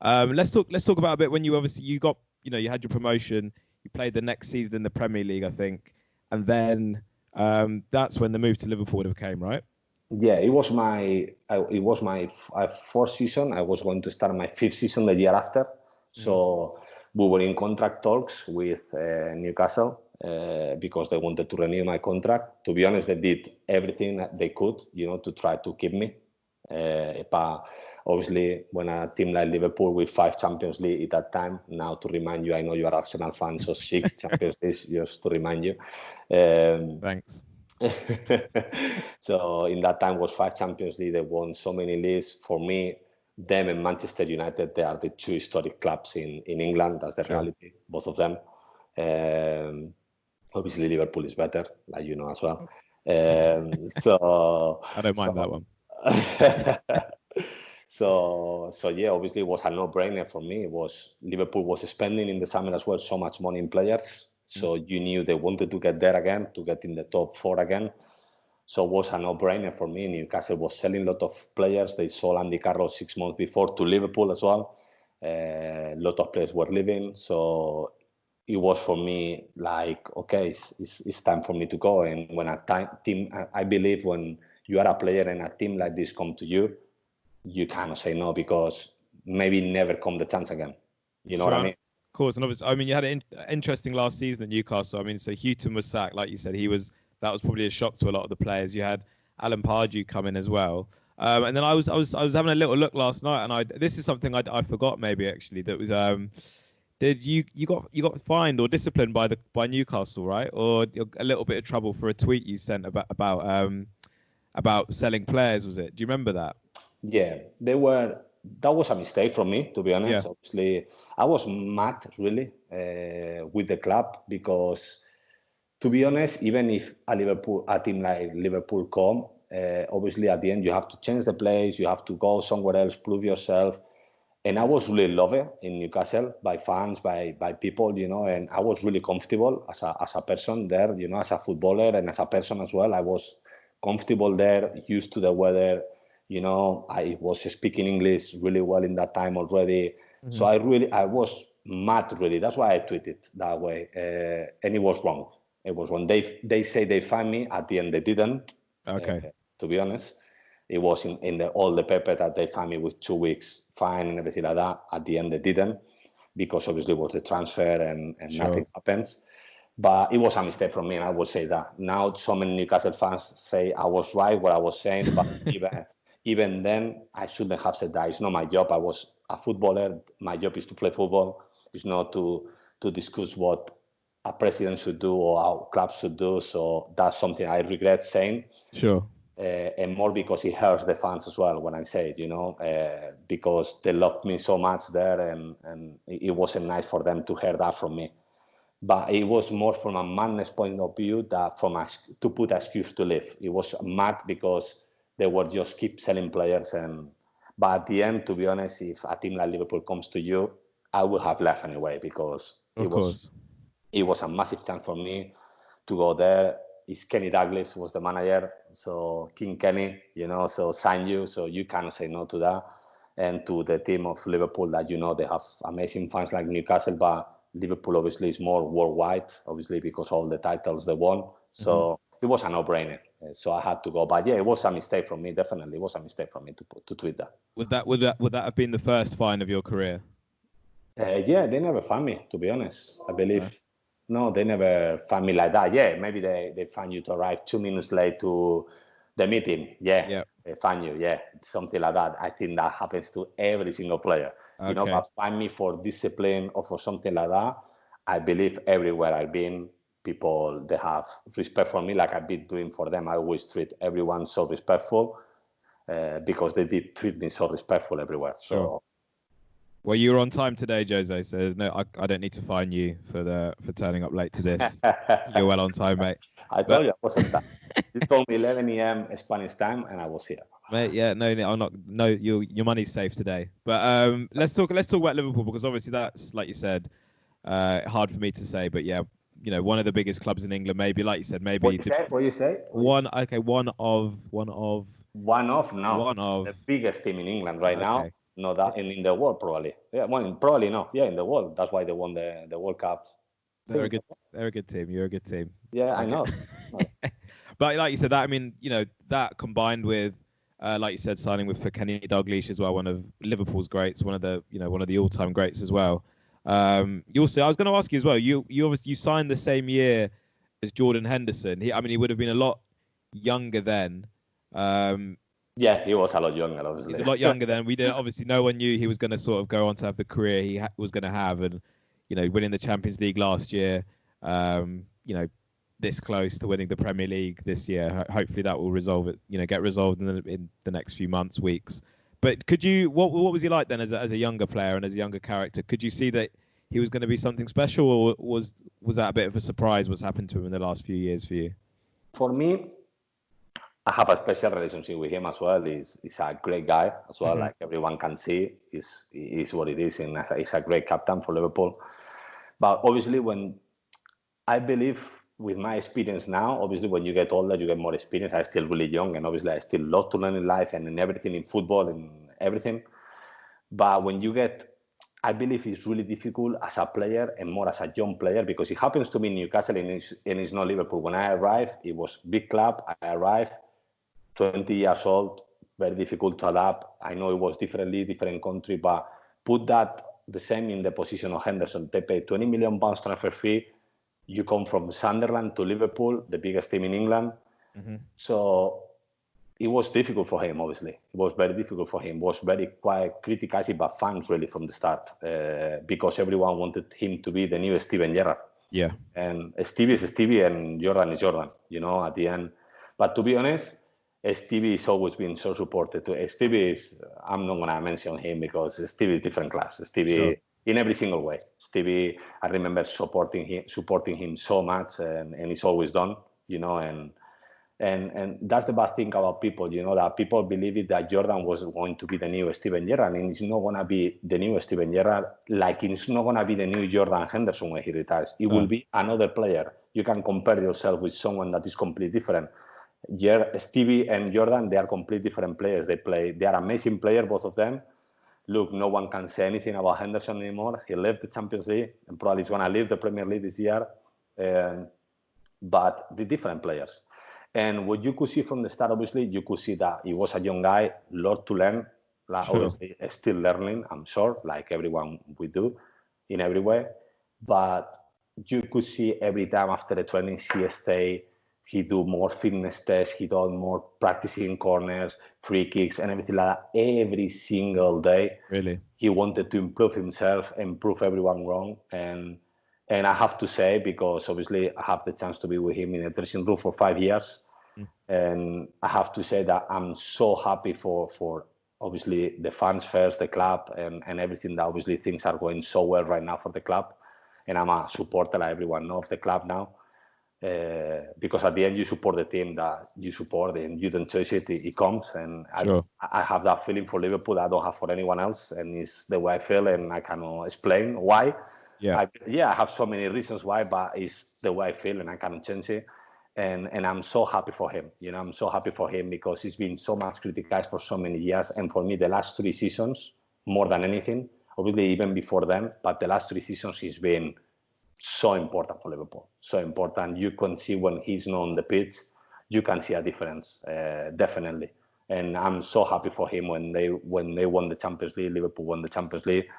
Let's talk about a bit when you got you had your promotion. You played the next season in the Premier League, I think, and then that's when the move to Liverpool would have came, right? Yeah, it was my fourth season. I was going to start my fifth season the year after. So we were in contract talks with Newcastle because they wanted to renew my contract. To be honest, they did everything that they could, to try to keep me. But obviously, when a team like Liverpool with 5 Champions League at that time, now to remind you, I know you are Arsenal fans, so 6 Champions League, just to remind you. Thanks. So in that time was 5 Champions League. They won so many leagues. For me, them and Manchester United, they are the two historic clubs in England. That's the reality, both of them. Obviously, Liverpool is better, like you know as well. So I don't mind that one. So yeah, obviously it was a no-brainer for me. Liverpool was spending in the summer as well so much money in players. So you knew they wanted to get there again, to get in the top four again. So it was a no-brainer for me. Newcastle was selling a lot of players. They sold Andy Carroll 6 months before to Liverpool as well. A lot of players were leaving. So it was for me like, okay, it's time for me to go. And when team, I believe when you are a player and a team like this come to you, you cannot say no because maybe never come the chance again. You know what I mean? Of course, and obviously, I mean, you had an interesting last season at Newcastle. I mean, so Houghton was sacked, like you said. That was probably a shock to a lot of the players. You had Alan Pardew come in as well, and then I was having a little look last night, and this is something I forgot maybe actually that was did you got fined or disciplined by Newcastle, right? Or a little bit of trouble for a tweet you sent about selling players, was it? Do you remember that? Yeah, that was a mistake from me, to be honest. Yeah. Obviously, I was mad really with the club because, to be honest, even if a team like Liverpool come, obviously at the end you have to change the place, you have to go somewhere else, prove yourself. And I was really loved in Newcastle by fans, by people, and I was really comfortable as a person there, as a footballer and as a person as well. I was comfortable there, used to the weather. I was speaking English really well in that time already. So I was mad really. That's why I tweeted that way. And it was wrong. It was wrong. They say they find me. At the end, they didn't. Okay. To be honest, it was in all the paper that they found me with 2 weeks fine and everything like that. At the end, they didn't because obviously it was the transfer and nothing happens. But it was a mistake from me, and I would say that. Now, so many Newcastle fans say I was right what I was saying, but even then, I shouldn't have said that. It's not my job. I was a footballer. My job is to play football. It's not to discuss what a president should do or our club should do. So that's something I regret saying. Sure. And more because it hurts the fans as well when I say it, because they loved me so much there, and it wasn't nice for them to hear that from me. But it was more from a madness point of view that to put an excuse to leave. It was mad because they were just keep selling players. But at the end, to be honest, if a team like Liverpool comes to you, I would have left anyway because it was a massive chance for me to go there. Kenny Douglas was the manager, so King Kenny, so sign you, so you cannot say no to that. And to the team of Liverpool that, they have amazing fans like Newcastle, but Liverpool obviously is more worldwide, obviously because all the titles they won. So it was a no-brainer. So I had to go. But yeah, it was a mistake from me. Definitely, it was a mistake from me to tweet that. Would that have been the first fine of your career? Yeah, they never found me, to be honest. I believe no, they never found me like that. Yeah, maybe they found you to arrive 2 minutes late to the meeting. Yeah. They find you. Yeah, something like that. I think that happens to every single player. But find me for discipline or for something like that. I believe everywhere I've been, people, they have respect for me like I've been doing for them. I always treat everyone so respectful because they did treat me so respectful everywhere. So. Well, you were on time today, Jose. So I don't need to fine you for turning up late to this. You're well on time, mate. I told you I wasn't that. You told me 11 a.m. Spanish time, and I was here. Mate, yeah, no, I'm not. No, your money's safe today. But let's talk about Liverpool because obviously that's, like you said, hard for me to say. But yeah, one of the biggest clubs in England. Maybe, like you said, maybe. What you say? One of the biggest team in England right now. No, that in the world probably. Yeah, well, probably not. Yeah, in the world. That's why they won the World Cup. They're a good. They're a good team. You're a good team. Yeah, I Okay. know. But like you said, that I mean, that combined with, like you said, signing with for Kenny Dalglish as well, one of Liverpool's greats, one of the all-time greats as well. You also, I was going to ask you as well. You obviously you signed the same year as Jordan Henderson. He would have been a lot younger then. Yeah, he was a lot younger, obviously. He's a lot younger then. We didn't obviously no one knew he was going to sort of go on to have the career he was going to have, and winning the Champions League last year. This close to winning the Premier League this year. Hopefully that will get resolved in the next few months, weeks. But what was he like then as a younger player and as a younger character? Could you see that he was going to be something special, or was that a bit of a surprise what's happened to him in the last few years for you? For me, I have a special relationship with him as well. He's a great guy as well. Mm-hmm. Like everyone can see, is what it is, and he's a great captain for Liverpool. But obviously, when I believe, with my experience now, obviously when you get older, you get more experience. I'm still really young, and obviously I still love to learn in life and in everything, in football and everything. But when you I believe it's really difficult as a player and more as a young player, because it happens to me in Newcastle and it's not Liverpool. When I arrived, it was big club. I arrived 20 years old, very difficult to adapt. I know it was different country, but put that the same in the position of Henderson. They paid £20 million transfer fee. You come from Sunderland to Liverpool, the biggest team in England. Mm-hmm. So it was difficult for him, obviously. It was very difficult for him. It was very quite criticized by fans, really, from the start, because everyone wanted him to be the new Steven Gerrard. Yeah. And Stevie is Stevie and Jordan is Jordan, at the end. But to be honest, Stevie has always been so supported. Stevie I'm not going to mention him because Stevie is different class. Stevie... Sure. In every single way. Stevie, I remember supporting him so much, and he's always done, and that's the bad thing about people, that people believe that Jordan was going to be the new Steven Gerrard, and he's not going to be the new Steven Gerrard, like it's not going to be the new Jordan Henderson when he retires. It will be another player. You can compare yourself with someone that is completely different. Stevie and Jordan, they are completely different players. They are amazing players, both of them. Look, no one can say anything about Henderson anymore. He left the Champions League and probably is going to leave the Premier League this year. But the different players. And what you could see from the start, obviously, you could see that he was a young guy, lot to learn. Like, sure. Obviously, still learning, I'm sure, like everyone we do in every way. But you could see every time after the training, he do more fitness tests, he done more practicing corners, free kicks, and everything like that every single day. Really? He wanted to improve himself and prove everyone wrong. And I have to say, because obviously I have the chance to be with him in a dressing room for 5 years. And I have to say that I'm so happy for obviously the fans first, the club, and everything, that obviously things are going so well right now for the club. And I'm a supporter, like everyone knows, of the club now. Because at the end you support the team that you support, and you don't choose it comes. And sure. I have that feeling for Liverpool that I don't have for anyone else, and it's the way I feel, and I cannot explain why. I have so many reasons why, but it's the way I feel, and I cannot change it. And I'm so happy for him. I'm so happy for him because he's been so much criticized for so many years, and for me the last 3 seasons more than anything, obviously even before them, but the last 3 seasons he's been so important for Liverpool, so important. You can see when he's not on the pitch, you can see a difference, definitely. And I'm so happy for him when they won the Champions League. Liverpool won the Champions League.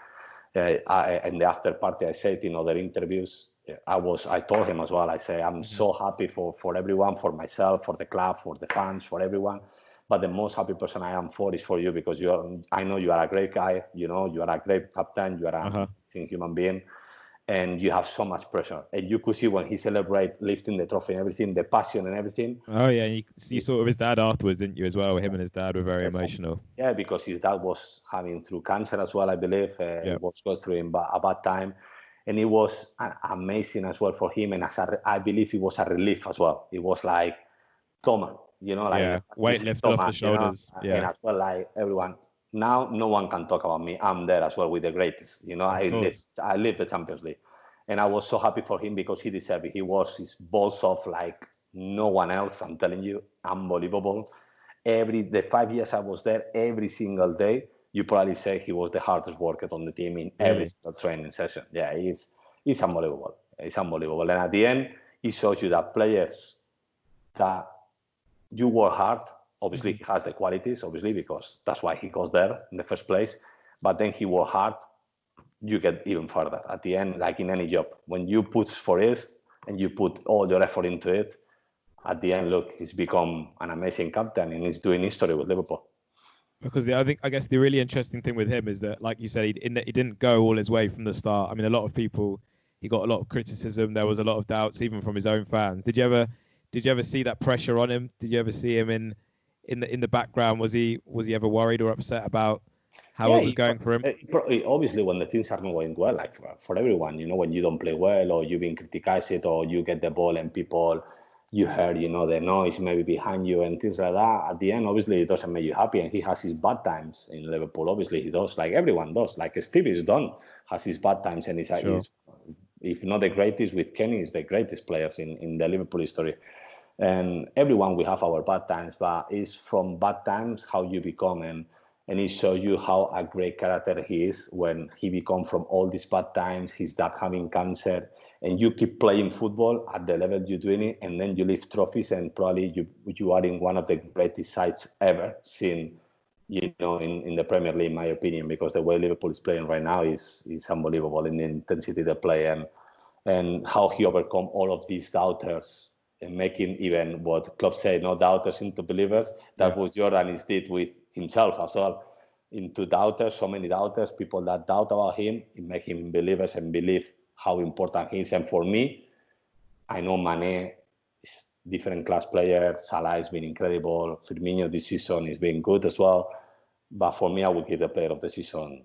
In the after party, I said in other interviews, I told him as well. I say I'm so happy for everyone, for myself, for the club, for the fans, for everyone. But the most happy person I am for is for you, because I know you are a great guy. You are a great captain. You are an amazing human being. And you have so much pressure. And you could see when he celebrated lifting the trophy and everything, the passion and everything. Oh, yeah. You saw his dad afterwards, didn't you, as well? Him and his dad were very emotional. Yeah, because his dad was having through cancer as well, I believe. It was going through a bad time. And it was amazing as well for him. And I believe it was a relief as well. It was like, Thomas, weight lifted off the shoulders. And as well, like everyone. Now, no one can talk about me. I'm there as well with the greatest. I lived the Champions League. And I was so happy for him because he deserved it. He was his balls off like no one else. I'm telling you, unbelievable. The 5 years I was there, every single day, you probably say he was the hardest worker on the team in every single training session. Yeah, he's unbelievable. It's unbelievable. And at the end, it shows you that players that you work hard. Obviously, he has the qualities, obviously, because that's why he goes there in the first place. But then he work hard, you get even further. At the end, like in any job, when you put for it and you put all your effort into it, at the end, look, he's become an amazing captain and he's doing history with Liverpool. Because I guess the really interesting thing with him is that, like you said, he didn't go all his way from the start. I mean, a lot of people, he got a lot of criticism. There was a lot of doubts, even from his own fans. Did you ever see that pressure on him? Did you ever see him in the background? Was he ever worried or upset about how it was going for him? Obviously, when the things are not going well, like for everyone, when you don't play well or you've been criticized or you get the ball and people, you heard, the noise maybe behind you and things like that. At the end, obviously, it doesn't make you happy. And he has his bad times in Liverpool. Obviously, he does, like everyone does. Like Stevie's done, has his bad times. And he's if not the greatest, with Kenny, is the greatest players in the Liverpool history. And everyone will have our bad times, but it's from bad times how you become. And it shows you how a great character he is when he become from all these bad times, his dad having cancer, and you keep playing football at the level you're doing it, and then you lift trophies, and probably you are in one of the greatest sides ever seen, in the Premier League, in my opinion, because the way Liverpool is playing right now is unbelievable in the intensity they play and how he overcome all of these doubters and making even what Klopp said, no doubters into believers. That was Jordan did with himself as well. Into doubters, so many doubters, people that doubt about him, it make him believers and believe how important he is. And for me, I know Mane is different class player. Salah has been incredible. Firmino this season is being good as well. But for me, I would give the player of the season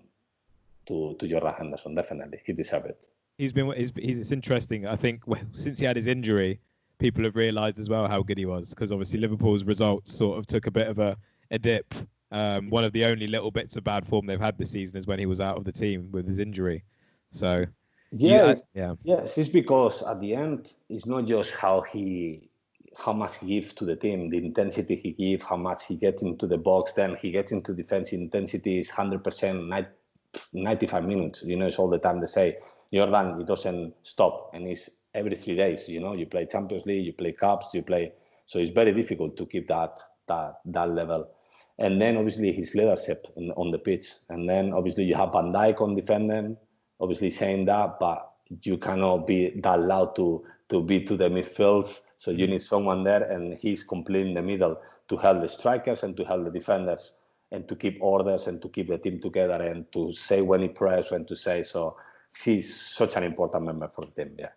to Jordan Henderson. Definitely, he deserves it. It's interesting. I think since he had his injury, people have realised as well how good he was, because obviously Liverpool's results sort of took a bit of a dip. One of the only little bits of bad form they've had this season is when he was out of the team with his injury. So yes, it's because at the end it's not just how much he gives to the team, the intensity he gives, how much he gets into the box, then he gets into defensive intensity is 100%, 95 minutes. It's all the time they say. Jordan, he doesn't stop, and it's every 3 days. You play Champions League, you play Cups, so it's very difficult to keep that level. And then obviously his leadership on the pitch, and then obviously you have Van Dijk on defending, obviously saying that, but you cannot be that loud to be to the midfields. So you need someone there, and he's completely in the middle to help the strikers and to help the defenders and to keep orders and to keep the team together and to say when he press, when to say. So he's such an important member for the team. Yeah.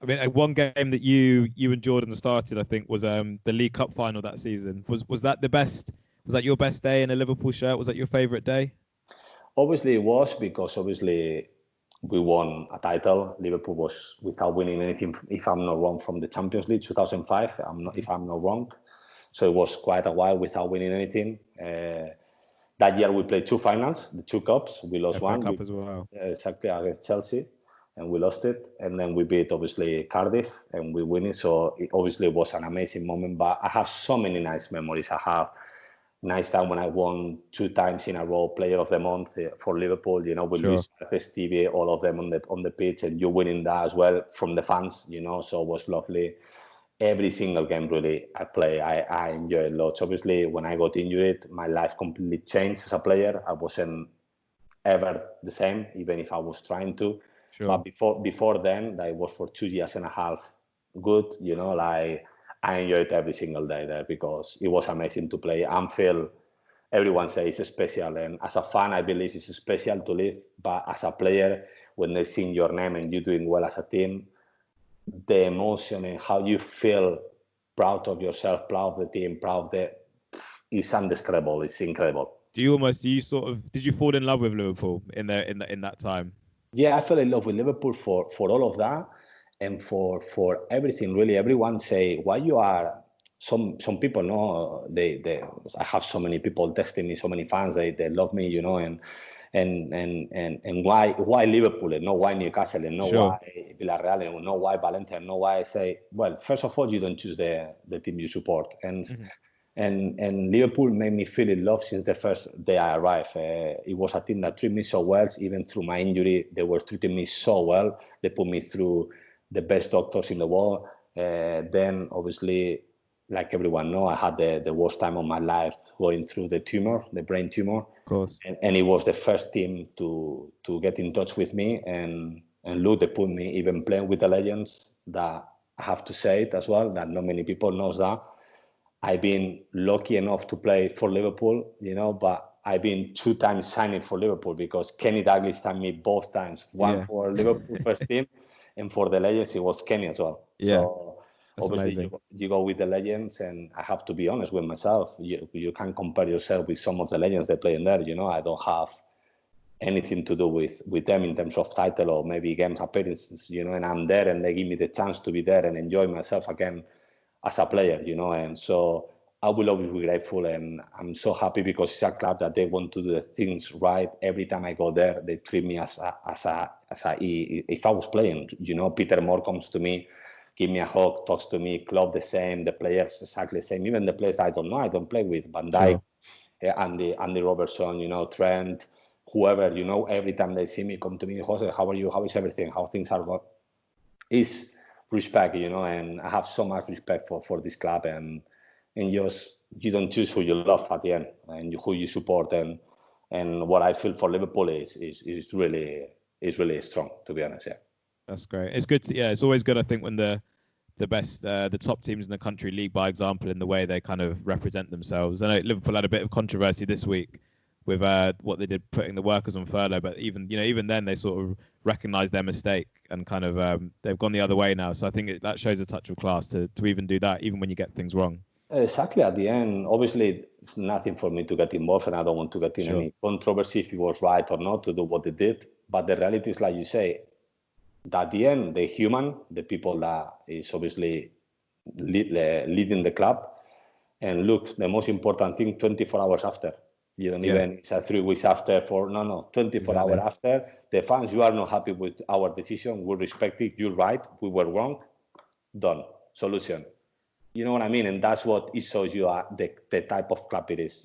I mean, one game that you and Jordan started, I think, was the League Cup final that season. Was that the best? Was that your best day in a Liverpool shirt? Was that your favourite day? Obviously, it was, because obviously we won a title. Liverpool was without winning anything, if I'm not wrong, from the Champions League 2005. If I'm not wrong. So it was quite a while without winning anything. That year we played 2 finals, the 2 cups. We lost one. Cup as well. Exactly, against Chelsea, and we lost it. And then we beat obviously Cardiff, and we win it. So it obviously was an amazing moment. But I have so many nice memories. I have nice time when I won 2 times in a row Player of the Month for Liverpool. With Luis Stevie, all of them on the pitch, and you winning that as well from the fans. So it was lovely. Every single game really I play, I enjoy it lots. Obviously, when I got injured, my life completely changed as a player. I wasn't ever the same, even if I was trying to. But before then, that was for 2 years and a half. Good, I enjoyed every single day there because it was amazing to play. Anfield, everyone says it's special, and as a fan, I believe it's special to live. But as a player, when they sing your name and you're doing well as a team, the emotion and how you feel proud of yourself, proud of the team, it's undescribable. It's incredible. Did you fall in love with Liverpool in that time? Yeah, I fell in love with Liverpool for all of that. And for everything, really. Everyone say why you are. Some people know they. I have so many people texting me, so many fans. They love me, and why Liverpool and not why Newcastle and not why Villarreal and not why Valencia and not why. I say, well, first of all, you don't choose the team you support, and And Liverpool made me feel in love since the first day I arrived. It was a team that treated me so well. Even through my injury, they were treating me so well. They put me through the best doctors in the world. Then, obviously, like everyone know, I had the worst time of my life going through the brain tumor. Of course. And it was the first team to get in touch with me. And look, they put me even playing with the legends. That I have to say it as well, that not many people knows that. I've been lucky enough to play for Liverpool, but I've been 2 times signing for Liverpool because Kenny Dalglish signed me both times. One for Liverpool first team, and for the legends, it was Kenny as well. Yeah. So That's obviously you go with the legends, and I have to be honest with myself. You can't compare yourself with some of the legends that play in there. I don't have anything to do with them in terms of title or maybe games appearances, and I'm there and they give me the chance to be there and enjoy myself again as a player, and so I will always be grateful, and I'm so happy because it's a club that they want to do the things right. Every time I go there, they treat me as if I was playing. Peter Moore comes to me, give me a hug, talks to me. Klopp the same, the players exactly the same. Even the players I don't know, I don't play with, Van Dijk, Andy Robertson, Trent, whoever. Every time they see me, come to me, Jose, how are you? How is everything? How things are going? Is respect, and I have so much respect for this club, and just you don't choose who you love at the end and who you support, and what I feel for Liverpool is really strong, to be honest. Yeah, that's great. It's good. It's always good, I think, when the best, the top teams in the country lead by example in the way they kind of represent themselves. I know Liverpool had a bit of controversy this week with what they did, putting the workers on furlough, but even then they sort of recognised their mistake and kind of they've gone the other way now. So I think that shows a touch of class to even do that, even when you get things wrong. Exactly. At the end, obviously, it's nothing for me to get involved, and I don't want to get in any controversy if it was right or not to do what they did. But the reality is, like you say, that at the end, the human, the people that is obviously leading the club, and look, the most important thing, 24 hours after. You don't even, it's 3 weeks after, 24 hours after. The fans, you are not happy with our decision. We respect it. You're right. We were wrong. Done. Solution. You know what I mean? And that's what it shows you the type of club it is,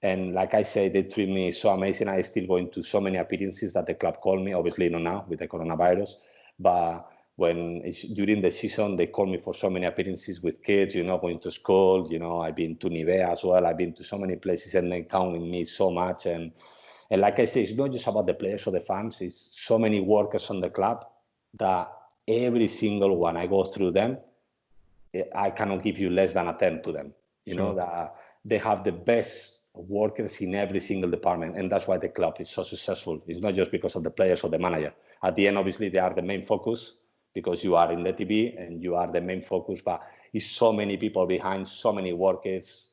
And like I say, they treat me so amazing. I still go into so many appearances that the club call me, obviously not now with the coronavirus, but when it's during the season, they call me for so many appearances with kids, going to school, I've been to Nivea as well. I've been to so many places, and they count on me so much. And like I say, it's not just about the players or the fans. It's so many workers on the club that every single one, I go through them, I cannot give you less than a 10 to them. That they have the best workers in every single department, and that's why the club is so successful. It's not just because of the players or the manager. At the end, obviously, they are the main focus because you are in the TV and you are the main focus, but it's so many people behind, so many workers,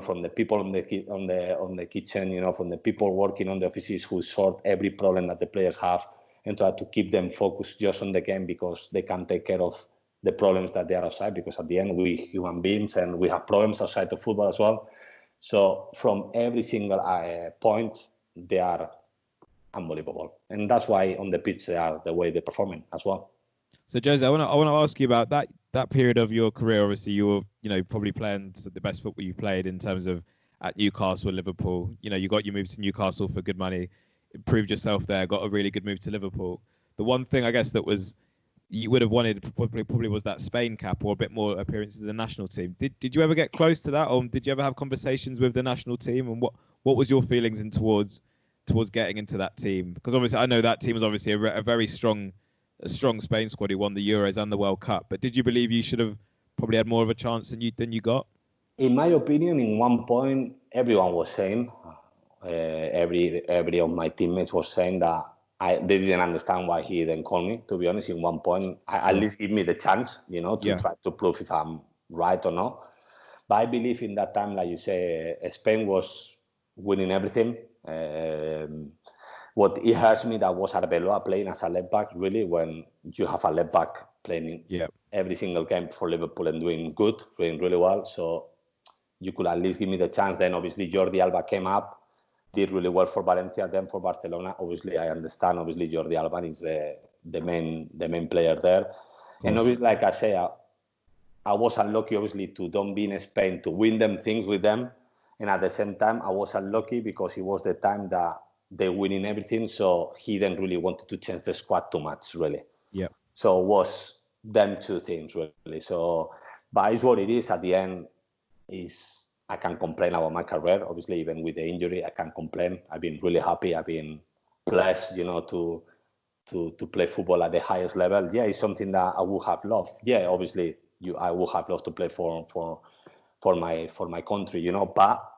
from the people on the kitchen, from the people working on the offices who sort every problem that the players have and try to keep them focused just on the game because they can take care of the problems that they are outside, because at the end, we human beings and we have problems outside of football as well. So from every single point, they are unbelievable. And that's why on the pitch, they are the way they're performing as well. So Jose, I want to ask you about that period of your career. Obviously, you were probably playing the best football you played in terms of at Newcastle, Liverpool. You got your move to Newcastle for good money, improved yourself there, got a really good move to Liverpool. The one thing I guess that was you would have wanted probably was that Spain cap or a bit more appearances in the national team. Did you ever get close to that, or did you ever have conversations with the national team? And what was your feelings towards getting into that team? Because obviously I know that team was obviously a very strong Spain squad who won the Euros and the World Cup. But did you believe you should have probably had more of a chance than you got? In my opinion, in one point, everyone was saying, every of my teammates was saying that they didn't understand why he didn't call me. To be honest, in one point, at least give me the chance, to try to prove if I'm right or not. But I believe in that time, like you say, Spain was winning everything. What it hurts me that was Arbeloa playing as a left back, really, when you have a left back playing every single game for Liverpool and doing really well. So you could at least give me the chance. Then obviously Jordi Alba came up, did really well for Valencia, then for Barcelona. Obviously, I understand. Obviously, Jordi Alba is the main player there. And obviously, like I say, I was unlucky, obviously, to don't be in Spain to win them things with them, and at the same time, I was unlucky because it was the time that they winning everything, so he didn't really wanted to change the squad too much, really. Yeah. So it was them two things, really. So, but it's what it is. At the end, is I can't complain about my career. Obviously, even with the injury, I can't complain. I've been really happy. I've been blessed, to play football at the highest level. Yeah, it's something that I would have loved. Yeah, obviously, I would have loved to play for my country, but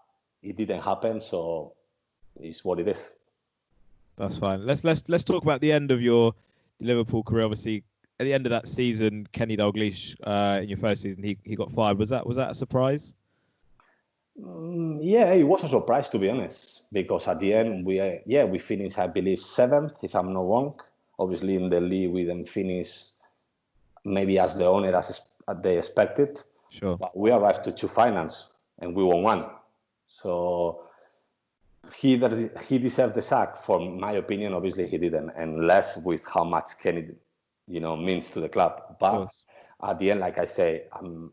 it didn't happen. So it's what it is. That's fine. Let's talk about the end of your Liverpool career. Obviously, at the end of that season, Kenny Dalglish, in your first season, he got fired. Was that a surprise? Yeah, it was a surprise, to be honest, because at the end we finished, I believe, seventh, if I'm not wrong. Obviously, in the league we didn't finish maybe as the owner as they expected. Sure. But we arrived to two finals and we won one. So he deserved the sack. For my opinion, obviously he didn't, and less with how much Kenny, means to the club. But at the end, like I say,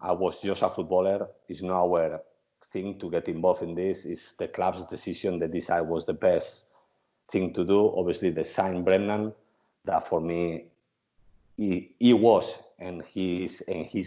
I was just a footballer. It's not our thing to get involved in this. It's the club's decision. They decide was the best thing to do. Obviously, they signed Brendan. That for me, he was, and he's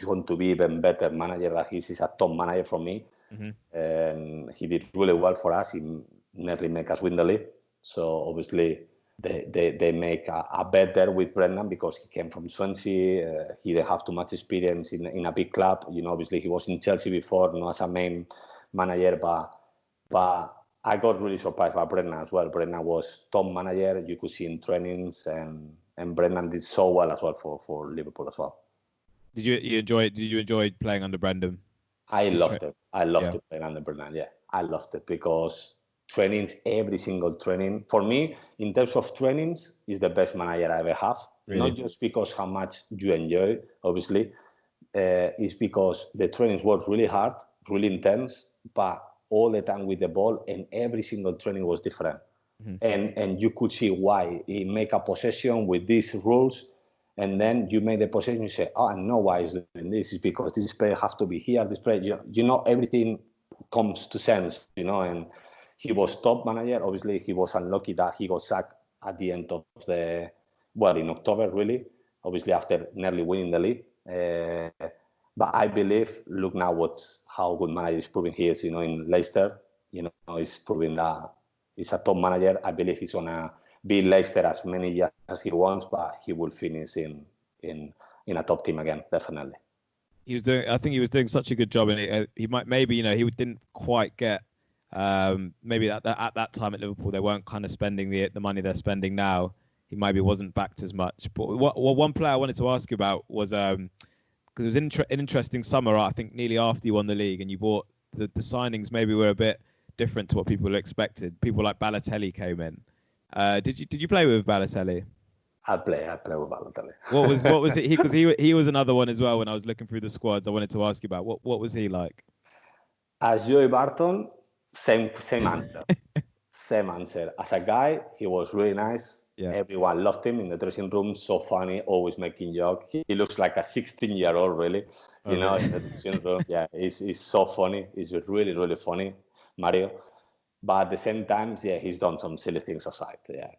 going to be even better manager. That he's a top manager for me. Mm-hmm. And he did really well for us. He nearly make us win the league. So obviously they make a bet there with Brendan because he came from Swansea. He didn't have too much experience in a big club. Obviously he was in Chelsea before, not as a main manager, but I got really surprised by Brendan as well. Brendan was top manager. You could see in trainings, and Brendan did so well as well for Liverpool as well. Did you enjoy playing under Brendan? I loved it. I loved to play under Brendan. Yeah, I loved it because trainings, every single training, for me, in terms of trainings, is the best manager I ever have. Really? Not just because how much you enjoy, obviously, it's because the trainings work really hard, really intense, but all the time with the ball, and every single training was different. Mm-hmm. And you could see why he make a possession with these rules. And then you make the possession, you say, I know why he's doing this. Is because this player have to be here, this player, everything comes to sense, and he was top manager. Obviously, he was unlucky that he got sacked at the end of in October, really, obviously after nearly winning the league. But I believe, look now how good manager is proving he is, in Leicester, he's proving that he's a top manager. I believe he's going to be Leicester as many years as he wants, but he will finish in a top team again, definitely. I think he was doing such a good job, and he might maybe he didn't quite get maybe at that time at Liverpool they weren't kind of spending the money they're spending now. He maybe wasn't backed as much. But one player I wanted to ask you about was because it was an interesting summer. I think nearly after you won the league and you bought the signings maybe were a bit different to what people expected. People like Balotelli came in. Did you play with Balotelli? I play with Balotelli. What was it? Because he was another one as well. When I was looking through the squads, I wanted to ask you about what was he like? As Joey Barton, same answer. Same answer. As a guy, he was really nice. Yeah. Everyone loved him in the dressing room. So funny, always making jokes. He looks like a 16-year-old, really. In the dressing room. Yeah, he's so funny. He's really, really funny, Mario. But at the same time, yeah, he's done some silly things aside. Yeah,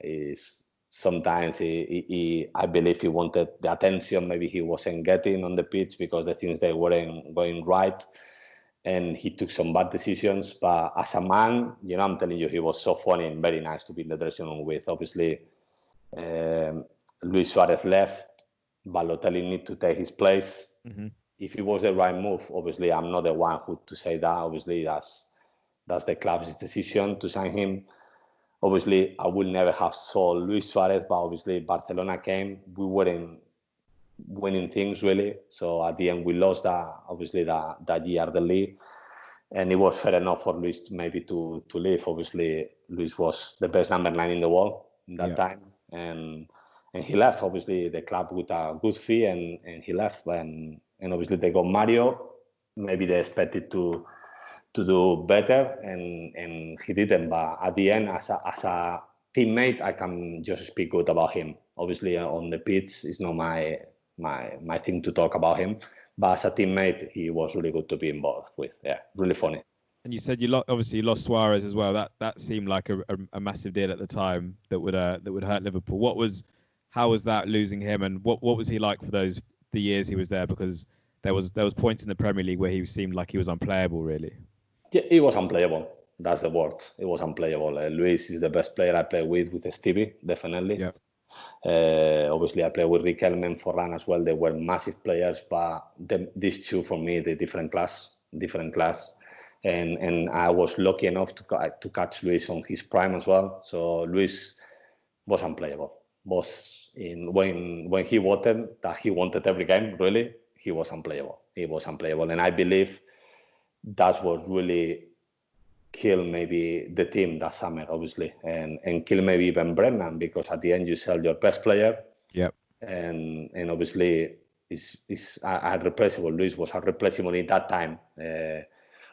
sometimes I believe he wanted the attention maybe he wasn't getting on the pitch because the things they weren't going right, and he took some bad decisions. But as a man, I'm telling you, he was so funny and very nice to be in the dressing room with. Obviously, Luis Suarez left. Balotelli need to take his place. Mm-hmm. If it was the right move, obviously, I'm not the one who to say that. Obviously, that's the club's decision to sign him. Obviously, I would never have sold Luis Suarez, but obviously Barcelona came. We weren't winning things, really. So at the end, we lost that year the league. And it was fair enough for Luis to leave. Obviously, Luis was the best number 9 in the world in that time. And he left, obviously, the club with a good fee, and he left. And obviously, they got Mario. Maybe they expected to do better, and he didn't. But at the end, as a teammate, I can just speak good about him. Obviously, on the pitch, it's not my thing to talk about him. But as a teammate, he was really good to be involved with. Yeah, really funny. And you said obviously you lost Suarez as well. That seemed like a massive deal at the time that would hurt Liverpool. How was that, losing him, and what was he like for the years he was there? Because there was points in the Premier League where he seemed like he was unplayable, really. Yeah, he was unplayable. That's the word. It was unplayable. Luis is the best player I play with Stevie, definitely. Yeah. Obviously, I play with Riquelme and Forlan as well. They were massive players, but these two for me, the different class. And I was lucky enough to catch Luis on his prime as well. So Luis was unplayable. When he wanted every game, really, he was unplayable. And I believe that's what really killed maybe the team that summer, obviously, and kill maybe even Brennan, because at the end you sell your best player. Yep. And obviously is irreplaceable. Luis was irreplaceable in that time.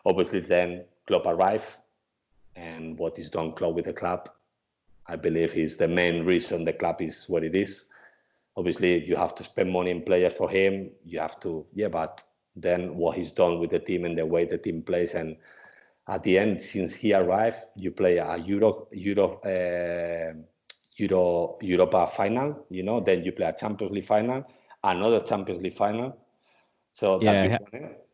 Obviously, then Klopp arrived, and what is done Klopp with the club, I believe, is the main reason the club is what it is. Obviously, you have to spend money in players for him. You have to, but then what he's done with the team and the way the team plays, and at the end, since he arrived, you play a Europa final, then you play a Champions League final, another Champions League final. So yeah,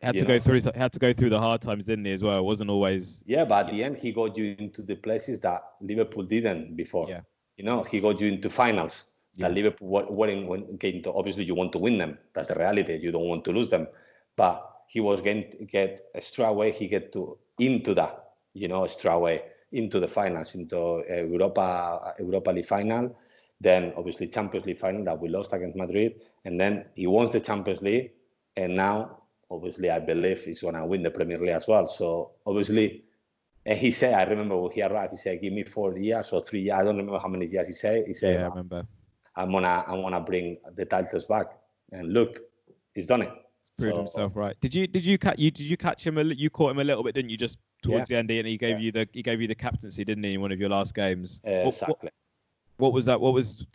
had to go through the hard times, didn't he, as well? It wasn't always. Yeah, but at the end, he got you into the places that Liverpool didn't before. Yeah. He got you into finals that Liverpool weren't getting to. Obviously, you want to win them. That's the reality. You don't want to lose them. But he was going to get straight away. He get into that, straight away into the finals, into Europa League final. Then obviously Champions League final that we lost against Madrid, and then he won the Champions League. And now, obviously, I believe he's going to win the Premier League as well. So, obviously, and he said, I remember when he arrived, he said, give me 4 years or 3 years. I don't remember how many years he said. He said, I remember. I'm gonna bring the titles back. And look, he's done it. Proved himself right. Did you catch him? You caught him a little bit, didn't you? Just towards the end, and he gave you the captaincy, didn't he, in one of your last games? Exactly. What was that?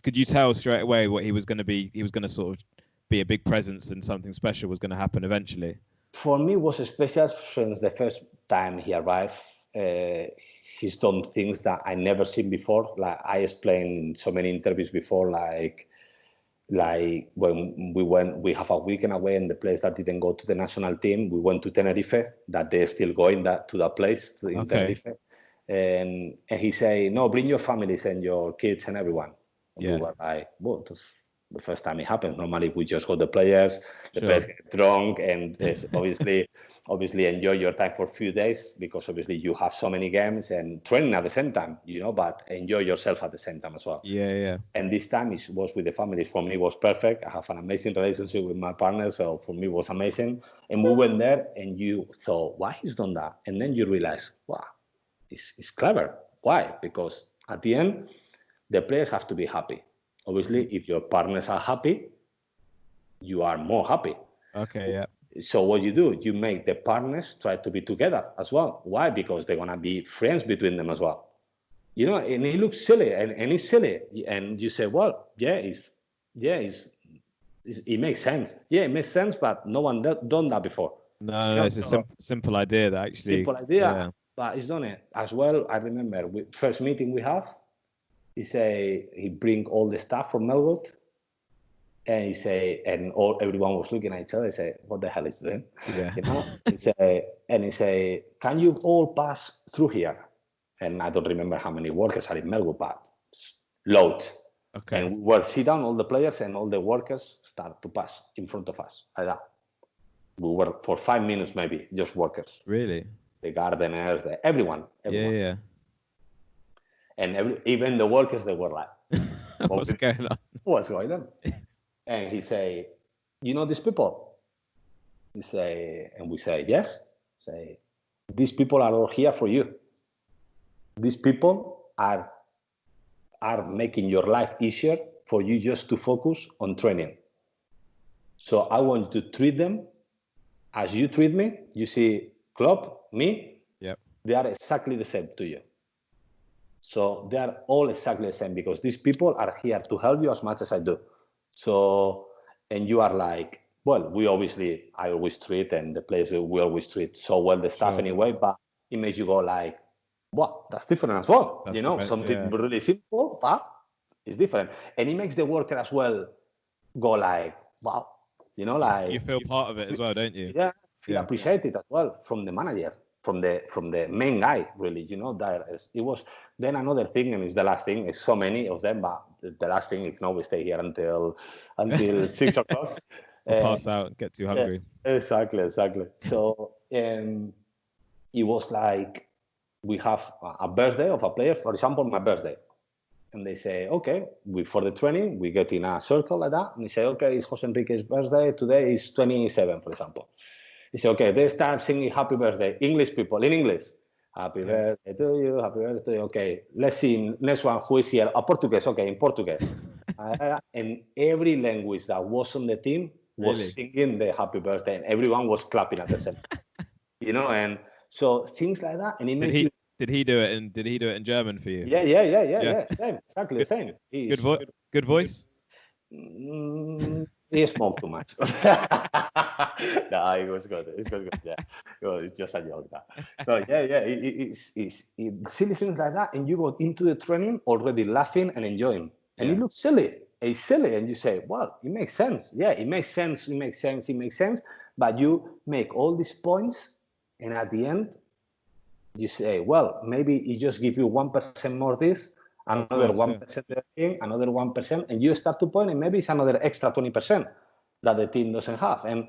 Could you tell straight away what he was going to be? He was going to sort of be a big presence, and something special was going to happen eventually. For me, it was special since the first time he arrived. He's done things that I never seen before. Like I explained in so many interviews before, like when we have a weekend away in the place that didn't go to the national team. We went to Tenerife, that they're still going to that place in Tenerife. And he say, no, bring your families and your kids and everyone. And we were like, well, the first time it happens. Normally we just got the players, players get drunk, and obviously enjoy your time for a few days, because obviously you have so many games and training at the same time, but enjoy yourself at the same time as well. Yeah. And this time it was with the families. For me, it was perfect. I have an amazing relationship with my partner, so for me it was amazing. And we went there, and you thought, why he's done that? And then you realize, wow, it's clever. Why? Because at the end, the players have to be happy. Obviously, if your partners are happy, you are more happy. Okay, yeah. So what you do, you make the partners try to be together as well. Why? Because they're going to be friends between them as well. And it looks silly, and it's silly. And you say, well, it makes sense. Yeah, it makes sense, but no one done that before. No, it's a simple idea that actually. Simple idea, but he's done it as well. I remember first meeting we have. He bring all the staff from Melbourne, and everyone was looking at each other. He say, what the hell is this? Yeah. He say, can you all pass through here? And I don't remember how many workers are in Melbourne, but loads. Okay. And we were sit down, all the players and all the workers start to pass in front of us like that. We were for 5 minutes maybe, just workers. Really? The gardeners, everyone. Yeah. And even the workers, they were like, What's going on? What's going on? And he say, you know these people? He say, and we say, yes. Say, these people are all here for you. These people are making your life easier for you just to focus on training. So I want you to treat them as you treat me. You see, Klopp, me, they are exactly the same to you. So they are all exactly the same, because these people are here to help you as much as I do. So, and you are like, well, I always treat, and the players, we always treat so well the staff anyway, but it makes you go like, wow, that's different as well. That's something really simple, but it's different. And it makes the worker as well go like, wow, like you feel part of it as well, don't you? Yeah, feel appreciated as well from the manager, from the main guy, really. It was. Then another thing, and it's the last thing. It's so many of them, but the last thing is, we stay here until 6 o'clock. Or pass out and get too hungry. Exactly. So it was like, we have a birthday of a player, for example, my birthday. And they say, okay, for the training, we get in a circle like that. And they say, okay, it's Jose Enrique's birthday. Today is 27, for example. They say, okay, they start singing happy birthday. English people, in English. Happy birthday to you, happy birthday to you. Okay, let's see, next one, who is here? Portuguese, okay, in Portuguese. And every language that was on the team was singing the happy birthday, and everyone was clapping at the same time. And so things like that. And it makes you... Did he do it in German for you? Yeah. Same, exactly the same. Good voice? He smoked too much. No, it was good. It's good. Yeah, it's just a joke. So it's silly things like that, and you go into the training already laughing and enjoying, and it looks silly. It's silly, and you say, well, it makes sense. Yeah, it makes sense. But you make all these points, and at the end, you say, well, maybe it just give you 1% more this, another 1% the thing, another 1%, and you start to point, and maybe it's another extra 20% that the team doesn't have. And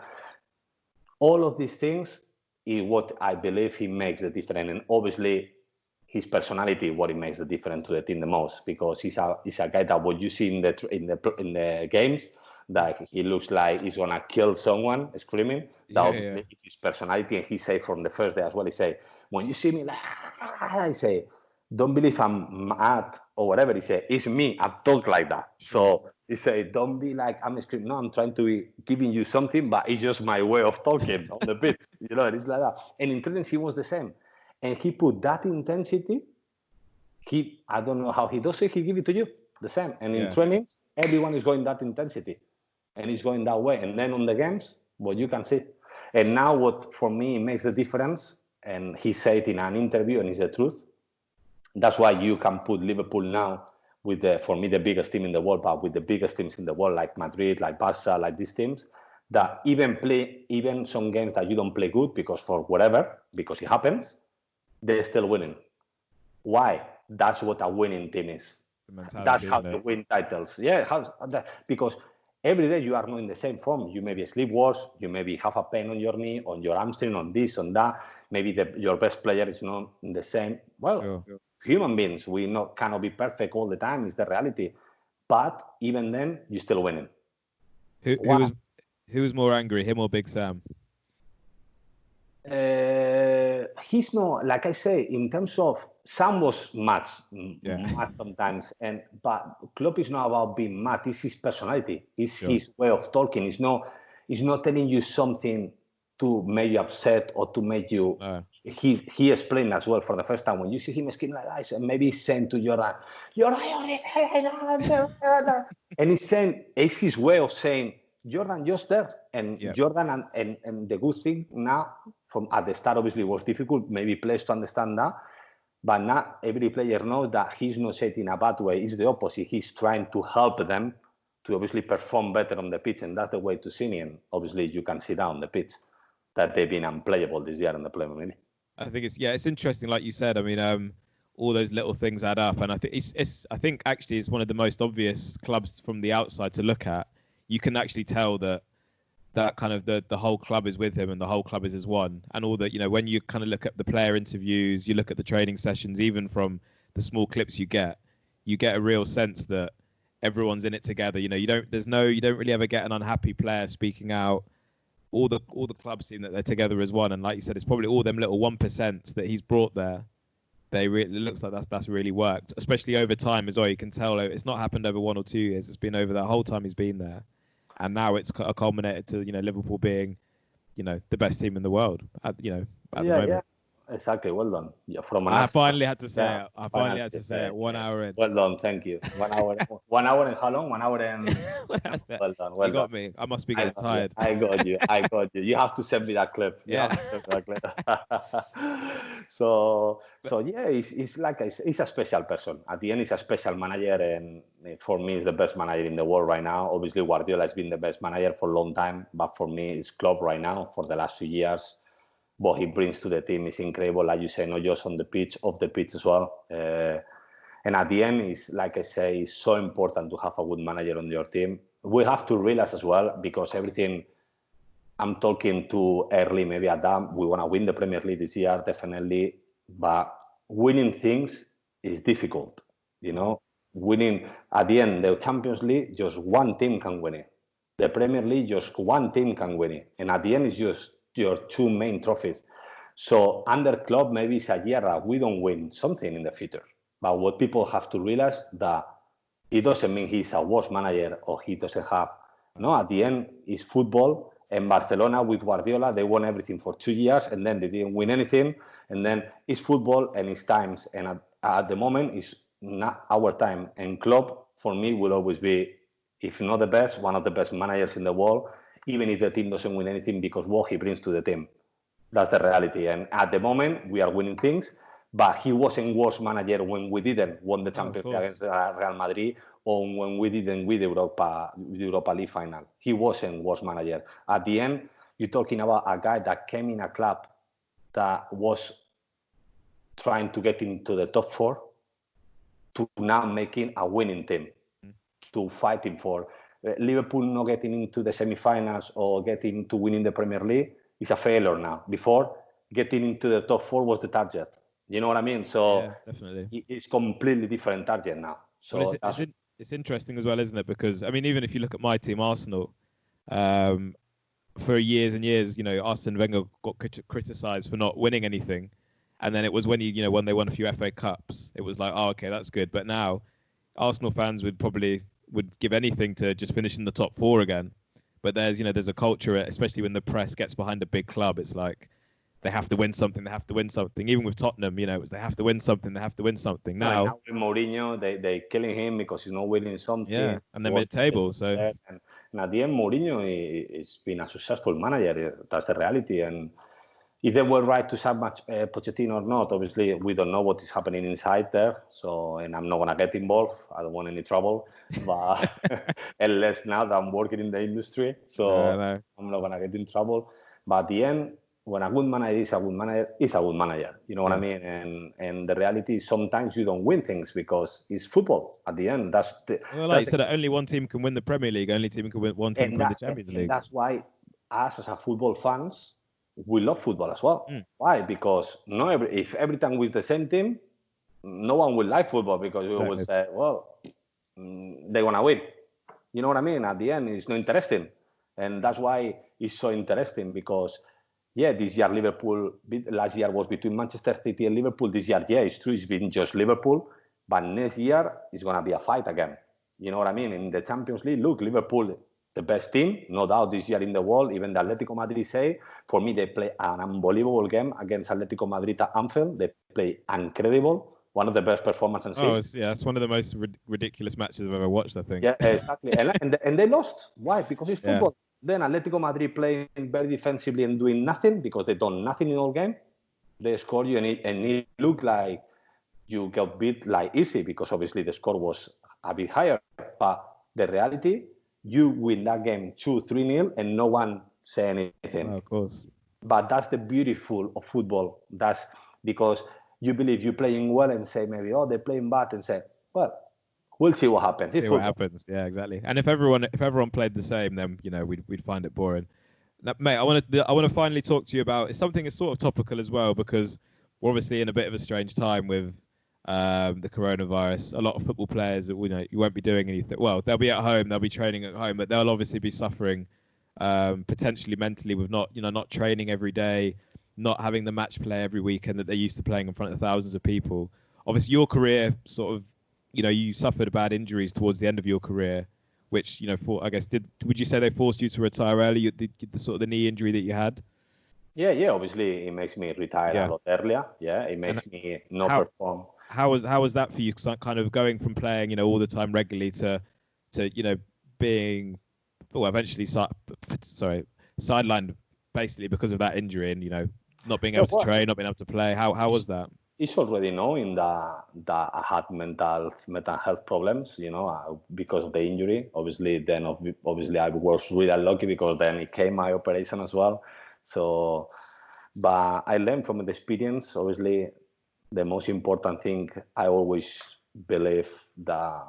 all of these things is what I believe he makes the difference. And obviously, his personality, what it makes the difference to the team the most, because he's a guy that what you see in the games, that he looks like he's gonna kill someone screaming. It's his personality, and he say from the first day as well. He say, when you see me, like, I say, don't believe I'm mad or whatever. He say, it's me. I talk like that. So he say, don't be like I'm screaming. No, I'm trying to be giving you something, but it's just my way of talking on the pitch. It's like that. And in trainings, he was the same. And he put that intensity. I don't know how he does it. He give it to you the same. And in trainings, everyone is going that intensity, and it's going that way. And then on the games, what you can see. And now what for me makes the difference, and he said in an interview, and it's the truth. That's why you can put Liverpool now with for me, the biggest team in the world, but with the biggest teams in the world, like Madrid, like Barca, like these teams, that even some games that you don't play good because it happens, they're still winning. Why? That's what a winning team is. That's how you win titles. Yeah, because every day you are not in the same form. You may be sleep worse. You maybe have a pain on your knee, on your hamstring, on this, on that. Maybe your best player is not in the same. Well, human beings, we cannot be perfect all the time. It's the reality. But even then, you're still winning. Who was more angry, him or Big Sam? He's not, like I say, in terms of Sam was mad sometimes, but Klopp is not about being mad. It's his personality. It's his way of talking. It's not telling you something to make you upset or to make you. He explained as well for the first time when you see him screaming like that, and maybe he's saying to Jordan, and he's saying it's his way of saying, Jordan just there, and Jordan and the good thing now, from at the start obviously was difficult, maybe players to understand that, but now every player knows that he's not saying in a bad way. It's the opposite. He's trying to help them to obviously perform better on the pitch, and that's the way to see it. And obviously you can see that on the pitch that they've been unplayable this year in the Premier League. I think it's interesting, like you said. I mean, all those little things add up, and I think I think actually it's one of the most obvious clubs from the outside to look at. You can actually tell that kind of the whole club is with him, and the whole club is as one. And all that, when you kind of look at the player interviews, you look at the training sessions, even from the small clips you get a real sense that everyone's in it together. You don't really ever get an unhappy player speaking out. All the clubs seem that they're together as one. And like you said, it's probably all them little 1% that he's brought there. It looks like that's really worked, especially over time as well. You can tell it's not happened over 1 or 2 years. It's been over the whole time he's been there. And now it's culminated to Liverpool being the best team in the world at the moment. Exactly. Well done. Yeah, from an I accent. finally had to say Yeah, it. I finally finally had to say say it. it. 1 hour in. Well done. Thank you. 1 hour. 1 hour and how long? 1 hour and. Well done. You Well done. got me. I must be I getting got you. tired. I got you. I got you. You have to send me that clip. You have Yeah. to send me that clip. So, But yeah, it's like he's a special person. At the end, he's a special manager, and for me, he's the best manager in the world right now. Obviously, Guardiola has been the best manager for a long time, but for me, it's Klopp right now for the last few years. What he brings to the team is incredible, like you say, not just on the pitch, off the pitch as well. And at the end, it's like I say, it's so important to have a good manager on your team. We have to realize as well, because everything I'm talking too early, maybe at that, we want to win the Premier League this year, definitely. But winning things is difficult, you know. Winning at the end, the Champions League, just one team can win it. The Premier League, just one team can win it. And at the end, it's just your two main trophies. So under Klopp, maybe it's a year that we don't win something in the future. But what people have to realize that it doesn't mean he's a worse manager or he doesn't have. No, at the end, it's football. And Barcelona with Guardiola, they won everything for 2 years and then they didn't win anything. And then it's football and it's times. And at the moment, it's not our time. And Klopp, for me, will always be, if not the best, one of the best managers in the world, even if the team doesn't win anything, because what he brings to the team. That's the reality. And at the moment, we are winning things, but he wasn't worse manager when we didn't win the Champions League against Real Madrid or when we didn't win the Europa League final. He wasn't worse manager. At the end, you're talking about a guy that came in a club that was trying to get into the top four to now making a winning team, to fighting for Liverpool not getting into the semi-finals or getting to winning the Premier League is a failure now. Before, getting into the top four was the target. You know what I mean? So yeah, definitely. it's completely different target now. So Well, it's interesting as well, isn't it? Because I mean, even if you look at my team, Arsenal, for years and years, you know, Arsene Wenger got criticised for not winning anything, and then it was when when they won a few FA Cups, it was like, oh, okay, that's good. But now, Arsenal fans would give anything to just finish in the top four again. But there's a culture, especially when the press gets behind a big club. It's like they have to win something. They have to win something. Even with Tottenham, it was they have to win something. They have to win something. Now with Mourinho, they killing him because he's not winning something. yeah, and they're mid-table. So and at the end, Mourinho has been a successful manager. That's the reality. And if they were right to sign Pochettino or not, obviously we don't know what is happening inside there. So, and I'm not gonna get involved. I don't want any trouble. But unless now that I'm working in the industry, so no. I'm not gonna get in trouble. But at the end, when a good manager is a good manager, is a good manager. You know what I mean? And the reality is sometimes you don't win things because it's football. At the end, like you said, only one team can win the Premier League. Only team can win. One team can win the Champions League. And that's why us as a football fans, we love football as well. Why? Because if every time with the same team, no one will like football because we will say, well, they want to win. You know what I mean? At the end, it's not interesting. And that's why it's so interesting because, this year last year was between Manchester City and Liverpool. This year, it's true, it's been just Liverpool. But next year, it's going to be a fight again. You know what I mean? In the Champions League, look, Liverpool, the best team, no doubt, this year in the world. Even the Atletico Madrid say, for me, they play an unbelievable game against Atletico Madrid at Anfield. They play incredible. One of the best performances. It's one of the most ridiculous matches I've ever watched, I think. Yeah, exactly. and they lost. Why? Because it's football. Then Atletico Madrid playing very defensively and doing nothing because they done nothing in all game. They score you and it looked like you got beat like easy because obviously the score was a bit higher. But the reality, you win that game 2-3-0 and no one say anything. Of course. But that's the beautiful of football. That's because you believe you're playing well and say maybe, they're playing bad and say, well, we'll see what happens. See what happens. Yeah, exactly. And if everyone played the same, then we'd find it boring. Now, mate, I want to finally talk to you about something that's sort of topical as well because we're obviously in a bit of a strange time with the coronavirus. A lot of football players, you won't be doing anything. Well, they'll be at home, they'll be training at home, but they'll obviously be suffering potentially mentally with not training every day, not having the match play every weekend that they're used to playing in front of thousands of people. Obviously, your career sort of, you suffered bad injuries towards the end of your career, which, would you say they forced you to retire early, the sort of the knee injury that you had? Yeah. Obviously, it makes me retire a Yeah. lot earlier. Yeah, it And makes me not how perform. how was that for you? 'Cause kind of going from playing, all the time regularly to being eventually sidelined basically because of that injury and not being Yeah, able to well, train, not being able to play. How was that? it's already knowing that I had mental health problems, because of the injury. Obviously, then obviously I was really unlucky because then it came my operation as well. So, but I learned from the experience. Obviously, the most important thing, I always believe that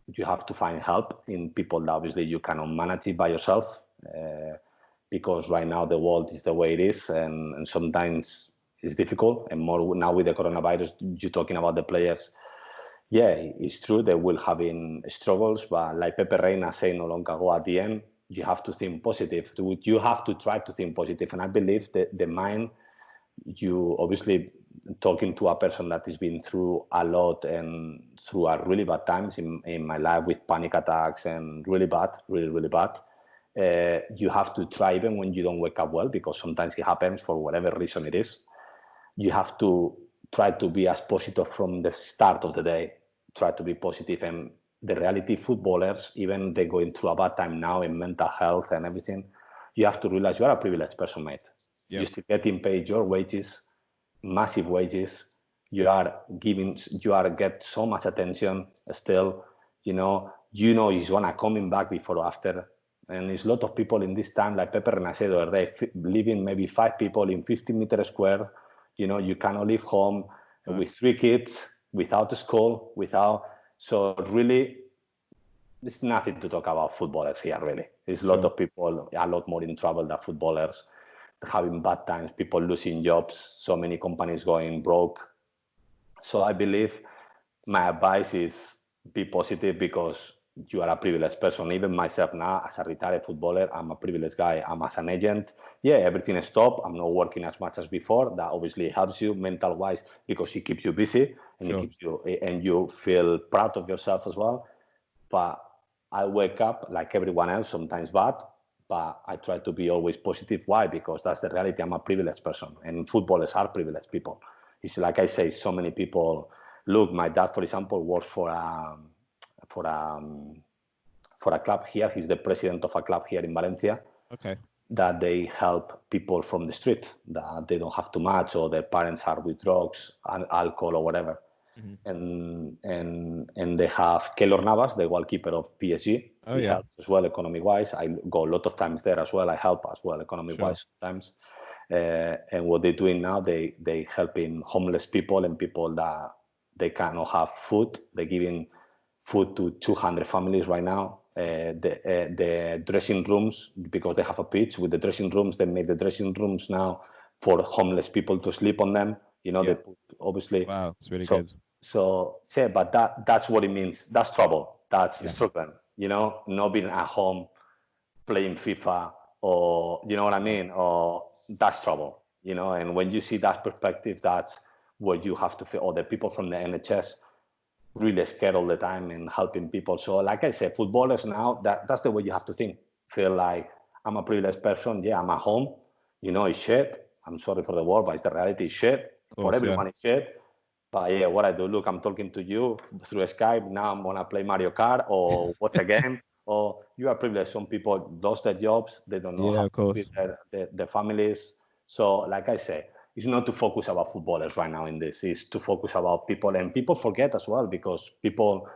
you have to find help in people that obviously you cannot manage it by yourself, because right now the world is the way it is, and sometimes it's difficult. And more now with the coronavirus, you're talking about the players. Yeah, it's true they will having struggles, but like Pepe Reina said not long ago, at the end you have to think positive. You have to try to think positive, and I believe that the mind, you obviously talking to a person that has been through a lot and through a really bad times in my life with panic attacks and really bad, really, really bad. You have to try even when you don't wake up well, because sometimes it happens for whatever reason it is. You have to try to be as positive from the start of the day. Try to be positive. And the reality, footballers, even they're going through a bad time now in mental health and everything, you have to realize you are a privileged person, mate. You're Yep. still getting paid your wages, massive wages. You are get so much attention still. He's gonna coming back before or after. And there's a lot of people in this time, like Pepe Reina said the other day, living maybe 5 people in 50-meter square. You cannot leave home with 3 kids, without school, so really, there's nothing to talk about footballers here, really. There's a lot Sure. of people, a lot more in trouble than footballers, having bad times, people losing jobs, so many companies going broke. So I believe my advice is be positive, because you are a privileged person. Even myself now, as a retired footballer, I'm a privileged guy. I'm as an agent. Yeah, everything is stopped. I'm not working as much as before. That obviously helps you mental wise, because it keeps you busy and it Sure. keeps you, and you feel proud of yourself as well. But I wake up like everyone else, sometimes bad, but I try to be always positive. Why? Because that's the reality. I'm a privileged person, and footballers are privileged people. It's like I say, so many people. Look, my dad, for example, works for a for a club here. He's the president of a club here in Valencia, Okay. that they help people from the street that they don't have too much, or their parents are with drugs and alcohol or whatever. Hmm. And they have Keylor Navas, the goalkeeper of PSG. Oh He yeah. helps as well economic wise. I go a lot of times there as well. I help as well economic Sure. wise sometimes. And what they're doing now, they helping homeless people and people that they cannot have food. They're giving food to 200 families right now. The dressing rooms, because they have a pitch with the dressing rooms, they make the dressing rooms now for homeless people to sleep on them. They Yeah. put, obviously. Wow. It's really So good. yeah, but that's what it means. That's trouble. That's Yeah. struggling. Not being at home playing FIFA, or you know what I mean, or that's trouble. And when you see that perspective, that's what you have to feel. Or the people from the NHS really scared all the time and helping people. So like I said, footballers now, that's the way you have to think. Feel like I'm a privileged person. Yeah, I'm at home. It's shit. I'm sorry for the word, but it's the reality. It's shit. Of For course. Yeah. everyone, it's shit. But yeah, what I do, look, I'm talking to you through Skype. Now I'm gonna play Mario Kart or watch a game. Or you are privileged. Some people lost their jobs. They don't know Yeah. how Of to feed course. their families. So like I say, it's not to focus about footballers right now in this. It's to focus about people, and people forget as well, because people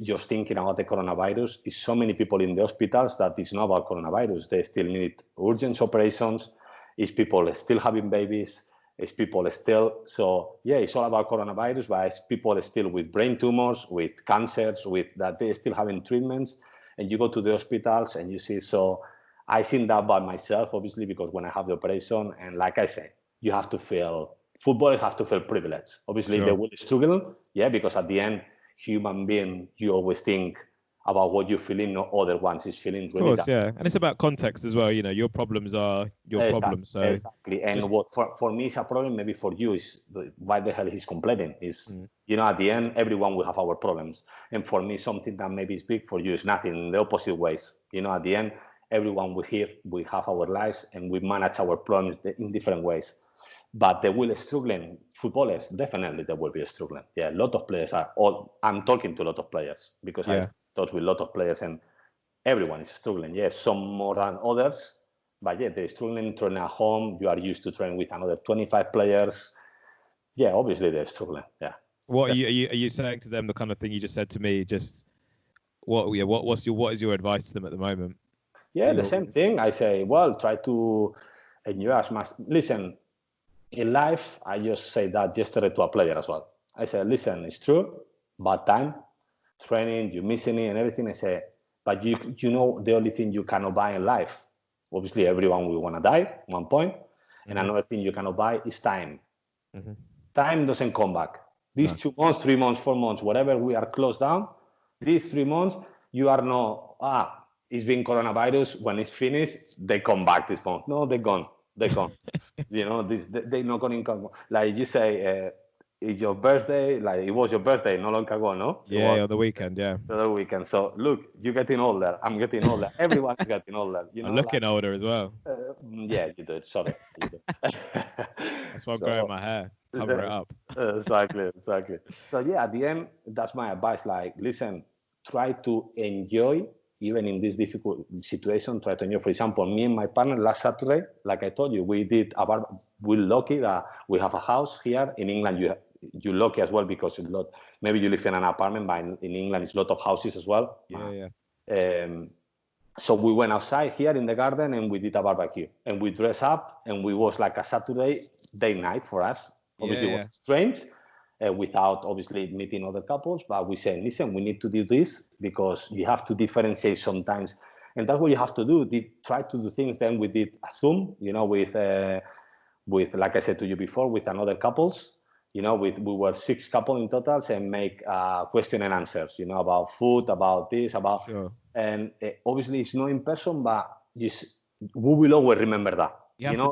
just thinking about the coronavirus. Is so many people in the hospitals that it's not about coronavirus. They still need urgent operations. It's people still having babies. It's people still. So yeah, it's all about coronavirus, but it's people still with brain tumors, with cancers, with that they're still having treatments. And you go to the hospitals and you see. So I think that by myself, obviously, because when I have the operation, and like I said, you have to feel, footballers have to feel privileged. Obviously, they Sure. will struggle, yeah, because at the end, human being, you always think about what you're feeling, not other ones is feeling Of really course. that. Yeah. And it's about context as well. Your problems are your Exactly, problems. So exactly. just. And what for me is a problem, maybe for you is why the hell he's complaining. Is Mm. at the end, everyone will have our problems. And for me, something that maybe is big for you is nothing. In the opposite ways. At the end, everyone we here, we have our lives and we manage our problems in different ways. But they will struggling footballers, definitely they will be struggling. Yeah, a lot of players are. I'm talking to a lot of players because I talk with a lot of players and everyone is struggling. Yes, some more than others, but yeah, they're struggling training at home. You are used to training with another 25 players. Yeah, obviously they're struggling. Yeah. What are you saying to them? The kind of thing you just said to me. Just what is your advice to them at the moment? Yeah, the same thing. I say, well, try to enjoy as much. Listen, in life, I just say that yesterday to a player as well. I said, listen, it's true, bad time, training, you're missing it and everything. I say, but you know the only thing you cannot buy in life. Obviously, everyone will want to die at one point. And another thing you cannot buy is time. Time doesn't come back. These 2 months, 3 months, 4 months, whatever we are closed down, these 3 months, you are it's been coronavirus. When it's finished, they come back this month. No, they're gone. They're gone. You know, they're not going to come. Like you say, it's your birthday. Like it was your birthday not long ago, no? Yeah, the weekend, yeah. The other weekend. So look, you're getting older. I'm getting older. Everyone's getting older. You know, I'm looking older as well. Yeah, you do. Sorry. You do. That's why I'm growing my hair. Cover it up. Exactly. So yeah, at the end, that's my advice. Like, listen, try to enjoy even in this difficult situation. Try to enjoy. For example, me and my partner last Saturday, like I told you, we did we're lucky that we have a house here in England. You're lucky as well because maybe you live in an apartment, but in England it's a lot of houses as well. Yeah. So we went outside here in the garden and we did a barbecue and we dressed up and we was like a Saturday day night for us. Obviously, it was strange without obviously meeting other couples, but we said, listen, we need to do this because you have to differentiate sometimes. And that's what you have to do. Try to do things. Then we did a Zoom, you know, with like I said to you before, with another couples. You know, we were 6 couples in total and make question and answers, you know, about food, about this, about... Sure. And obviously it's not in person, but we will always remember that. You have to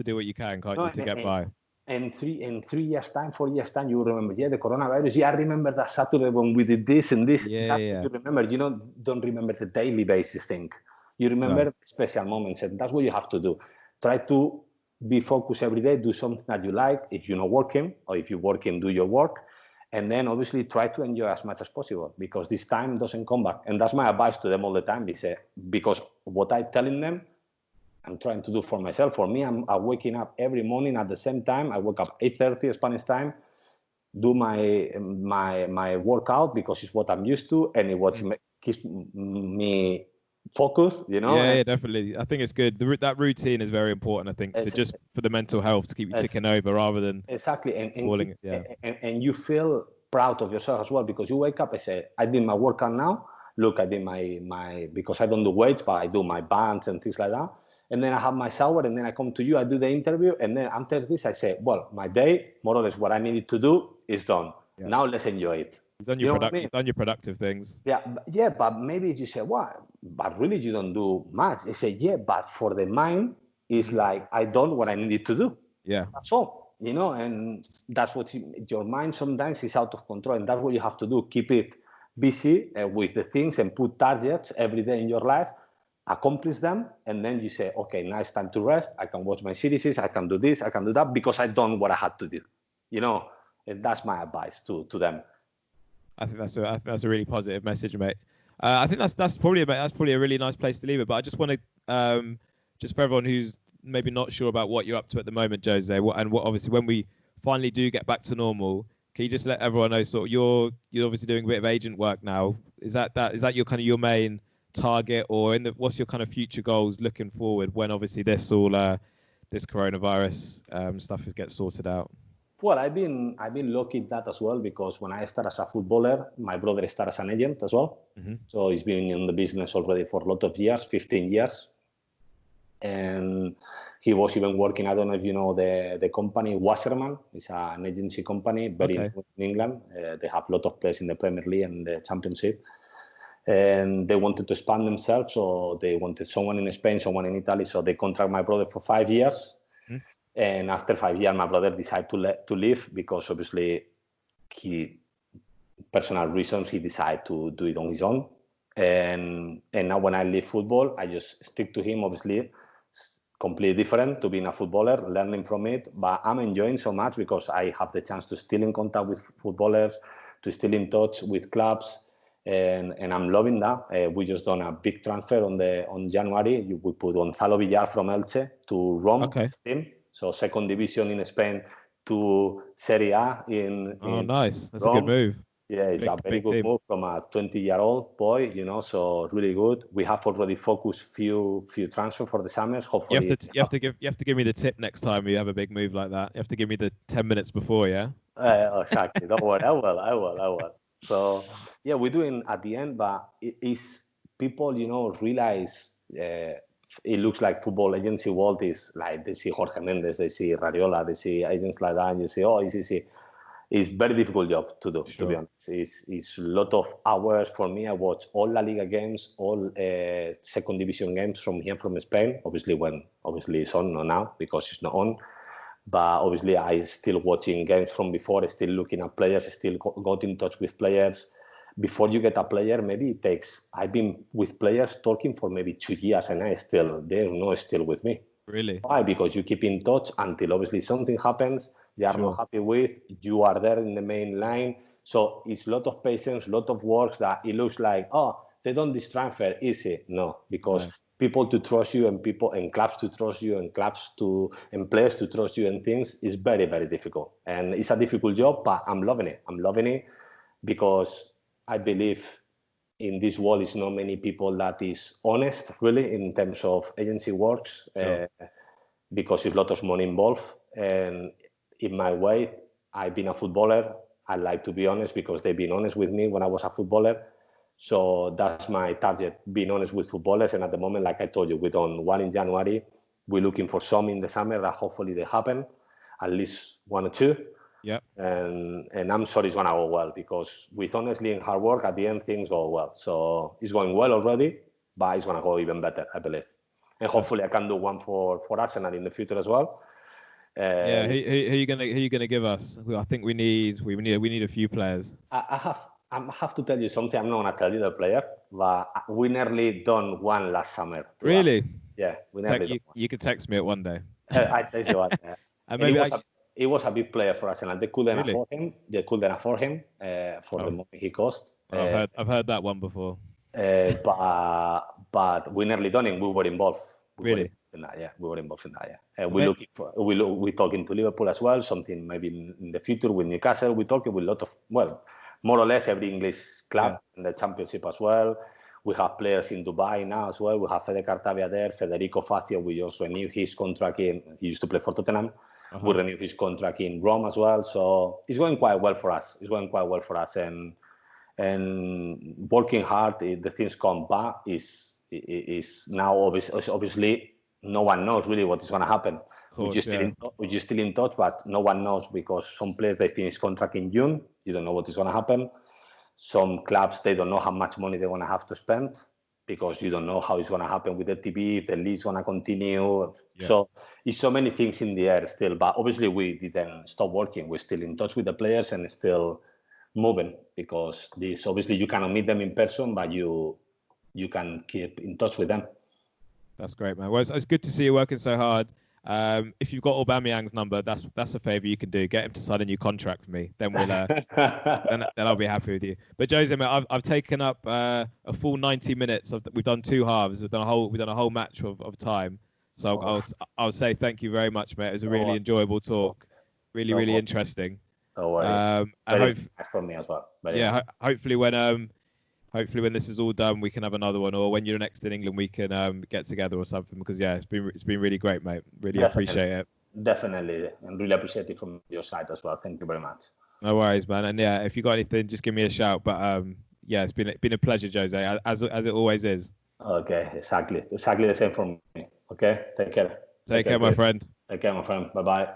do what you can, can't you, to get by. And 3 years time, 4 years time, you will remember, the coronavirus. Yeah, I remember that Saturday when we did this and this. That's what you remember. You don't remember the daily basis thing. You remember special moments, and that's what you have to do. Try to be focused every day, do something that you like. If you're not working, or if you're working, do your work. And then obviously try to enjoy as much as possible because this time doesn't come back. And that's my advice to them all the time. Because what I'm telling them, I'm trying to do for myself. For me, I'm waking up every morning at the same time. I wake up 8:30 Spanish time, do my workout because it's what I'm used to, and it what keeps me focused, you know. Yeah, definitely. I think it's good. That routine is very important, I think. So just for the mental health to keep you ticking over rather than falling. And you feel proud of yourself as well because you wake up and say, I did my workout now. Look, I did my because I don't do weights, but I do my bands and things like that. And then I have my shower and then I come to you, I do the interview. And then after this, I say, well, my day, more or less what I needed to do is done. Yeah. Now let's enjoy it. You've done your productive things. Yeah, but maybe you say, what? But really you don't do much. I say, yeah, but for the mind, it's like I done what I needed to do. Yeah. That's all, you know, and that's what your mind sometimes is out of control. And that's what you have to do. Keep it busy with the things and put targets every day in your life, accomplish them. And then you say, okay, now it's time to rest. I can watch my series. I can do this. I can do that because I done what I had to do, you know, and that's my advice to them. I think that's a really positive message, mate. I think that's probably a really nice place to leave it. But I just want to just for everyone who's maybe not sure about what you're up to at the moment, Jose, what obviously when we finally do get back to normal, can you just let everyone know sort of you're obviously doing a bit of agent work now? Is that your kind of your main target, or what's your kind of future goals looking forward when obviously this coronavirus stuff gets sorted out? Well, I've been lucky at that as well because when I started as a footballer, my brother started as an agent as well. Mm-hmm. So he's been in the business already for a lot of years, 15 years. And he was even working, I don't know if you know the company, Wasserman. It's an agency company, very in England. They have a lot of players in the Premier League and the Championship. And they wanted to expand themselves, so they wanted someone in Spain, someone in Italy. So they contract my brother for 5 years. Mm-hmm. And after 5 years, my brother decided to leave because obviously personal reasons, he decided to do it on his own. And now when I leave football, I just stick to him. Obviously, it's completely different to being a footballer, learning from it. But I'm enjoying so much because I have the chance to still in contact with footballers, to still in touch with clubs, and I'm loving that. We just done a big transfer on January. We put Gonzalo Villar from Elche to Rome, Okay. team. So second division in Spain to Serie A in Nice. That's a good Rome. move. Yeah, it's a very good move from a 20-year-old boy, so really good. We have already focused few transfer for the summers. Hopefully, You have to give me the tip next time you have a big move like that. You have to give me the 10 minutes before, yeah. Exactly. Don't worry, I will. So yeah, we're doing at the end, but it is people, realize it looks like football agency world is like they see Jorge Mendes, they see Radiola, they see agents like that, and you say, oh, it's easy. It's very difficult job to do, to be honest. It's a lot of hours for me. I watch all La Liga games, all second division games from here from Spain. Obviously it's on, not now because it's not on. But obviously I still watching games from before, still looking at players, still got in touch with players. Before you get a player, maybe it takes, I've been with players talking for maybe 2 years and they're not still with me. Really? Why? Because you keep in touch until obviously something happens they are not happy with, you are there in the main line. So it's a lot of patience, a lot of work that it looks like, oh, they don't this transfer easy. No, because people to trust you and people and clubs to trust you and and players to trust you and things is very, very difficult. And it's a difficult job, but I'm loving it. I'm loving it because I believe in this world is not many people that is honest really in terms of agency works because there's a lot of money involved. And in my way, I've been a footballer. I like to be honest because they've been honest with me when I was a footballer. So that's my target, being honest with footballers. And at the moment, like I told you, we done one in January. We're looking for some in the summer that hopefully they happen, at least 1 or 2. Yeah. And I'm sure it's gonna go well because with honestly and hard work, at the end things go well. So it's going well already, but it's gonna go even better, I believe. And hopefully I can do one for Arsenal in the future as well. Who are you gonna give us? I think we need a few players. I have to tell you something. I'm not gonna tell you the player, but we nearly done one last summer. Really? Yeah, we nearly. You could text me at one day. I tell you what. And maybe it was a big player for Arsenal. They couldn't afford him. For the money he cost. I've heard that one before. But we nearly done it. We were involved. Really? We were involved in that. Yeah, we're talking to Liverpool as well. Something maybe in the future with Newcastle. We're talking with a lot of more or less every English club in the Championship as well. We have players in Dubai now as well. We have Fede Cartavia there. Federico Fazio, we just renewed his contract he used to play for Tottenham. We renewed his contract in Rome as well. So it's going quite well for us. And working hard, the things come back is now obviously no one knows really what is going to happen. We're just still in touch, but no one knows because some players they finish contract in June. You don't know what is going to happen. Some clubs they don't know how much money they're going to have to spend because you don't know how it's going to happen with the TV, if the league's going to continue. So it's so many things in the air still. But obviously we didn't stop working. We're still in touch with the players and still moving because this obviously you cannot meet them in person, but you can keep in touch with them. That's great, man. Well, it's good to see you working so hard. If you've got Aubameyang's number, that's a favour you can do. Get him to sign a new contract for me. Then we'll then I'll be happy with you. But Jose, mate, I've taken up a full 90 minutes. We've done 2 halves. We've done a whole match of time. So I'll say thank you very much, mate. It was a really enjoyable talk. Really interesting. And from me as well. But hopefully when this is all done, we can have another one, or when you're next in England, we can get together or something. Because it's been really great, mate. Really appreciate it. Definitely, and really appreciate it from your side as well. Thank you very much. No worries, man. And if you got anything, just give me a shout. But it's been a pleasure, Jose, as it always is. Okay, exactly the same from me. Okay, take care. Take care, my friend. Take care, my friend. Bye bye.